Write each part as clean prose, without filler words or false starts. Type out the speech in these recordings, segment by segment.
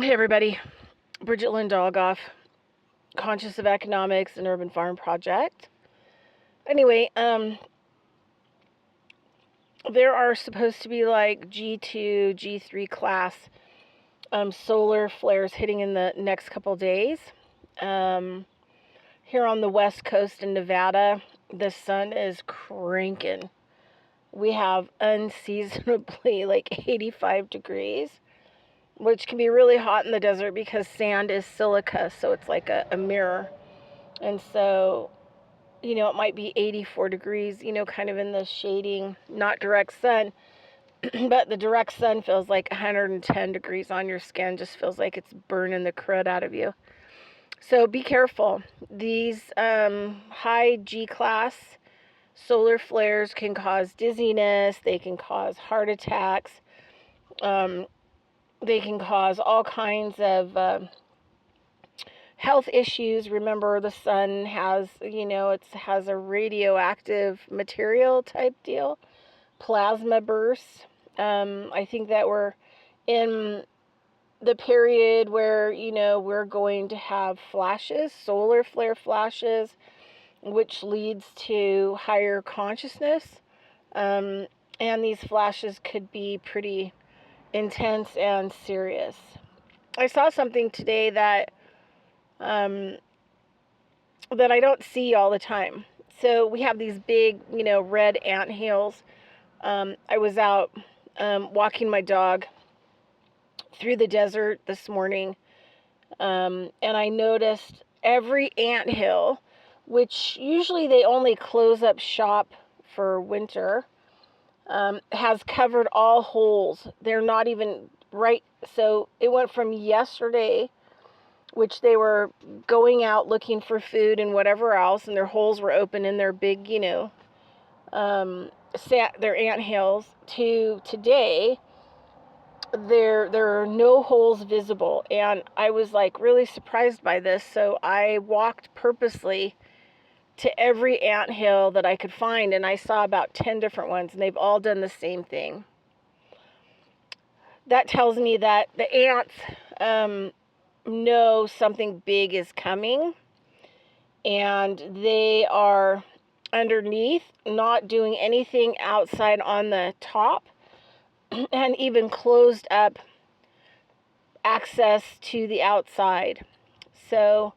Hey everybody, Bridget Lynn Dolgoff, Conscious of Economics and Urban Farm Project. Anyway, there are supposed to be like G2, G3 class solar flares hitting in the next couple days. Here on the west coast in Nevada, the sun is cranking. We have unseasonably like 85 degrees, which can be really hot in the desert because sand is silica, so it's like a mirror. And so, it might be 84 degrees, kind of in the shading, not direct sun, but the direct sun feels like 110 degrees on your skin, just feels like it's burning the crud out of you. So be careful. These high G class solar flares can cause dizziness, they can cause heart attacks, they can cause all kinds of health issues. Remember, the sun has, it has a radioactive material type deal, plasma bursts. I think that we're in the period where, we're going to have flashes, solar flare flashes, which leads to higher consciousness. And these flashes could be pretty intense and serious. I saw something today that I don't see all the time. So we have these big, red anthills. I was out walking my dog through the desert this morning, and I noticed every anthill, which usually they only close up shop for winter, has covered all holes. They're not even right. So it went from yesterday, which they were going out looking for food and whatever else, and their holes were open in their big, their anthills, to today, there are no holes visible. And I was like really surprised by this, so I walked purposely to every anthill that I could find, and I saw about 10 different ones, and they've all done the same thing. That tells me that the ants know something big is coming, and they are underneath, not doing anything outside on the top, and even closed up access to the outside. So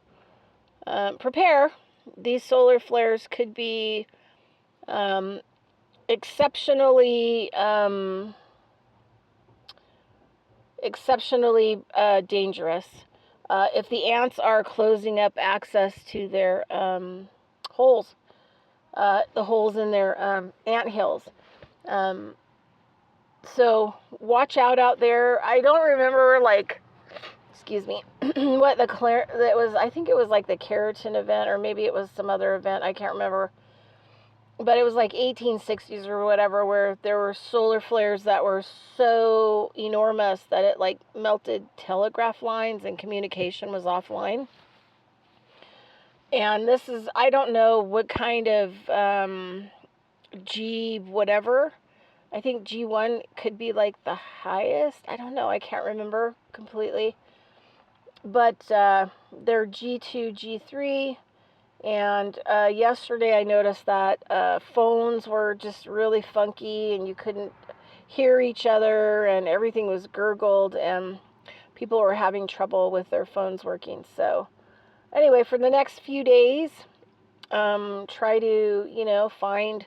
prepare. These solar flares could be exceptionally dangerous. If the ants are closing up access to their holes, the holes in their ant hills. So watch out there. I don't remember, excuse me, what that was. I think it was like the keratin event, or maybe it was some other event. I can't remember. But it was like 1860s or whatever, where there were solar flares that were so enormous that it like melted telegraph lines and communication was offline. And this is, I don't know what kind of G whatever. I think G1 could be like the highest. I don't know. I can't remember completely. But they're G2, G3. And yesterday I noticed that phones were just really funky, and you couldn't hear each other, and everything was gurgled, and people were having trouble with their phones working. So anyway, for the next few days, try to, find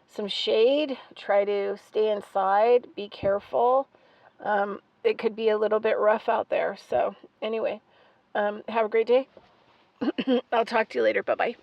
some shade, try to stay inside, be careful. It could be a little bit rough out there. So anyway, have a great day. I'll talk to you later. Bye-bye.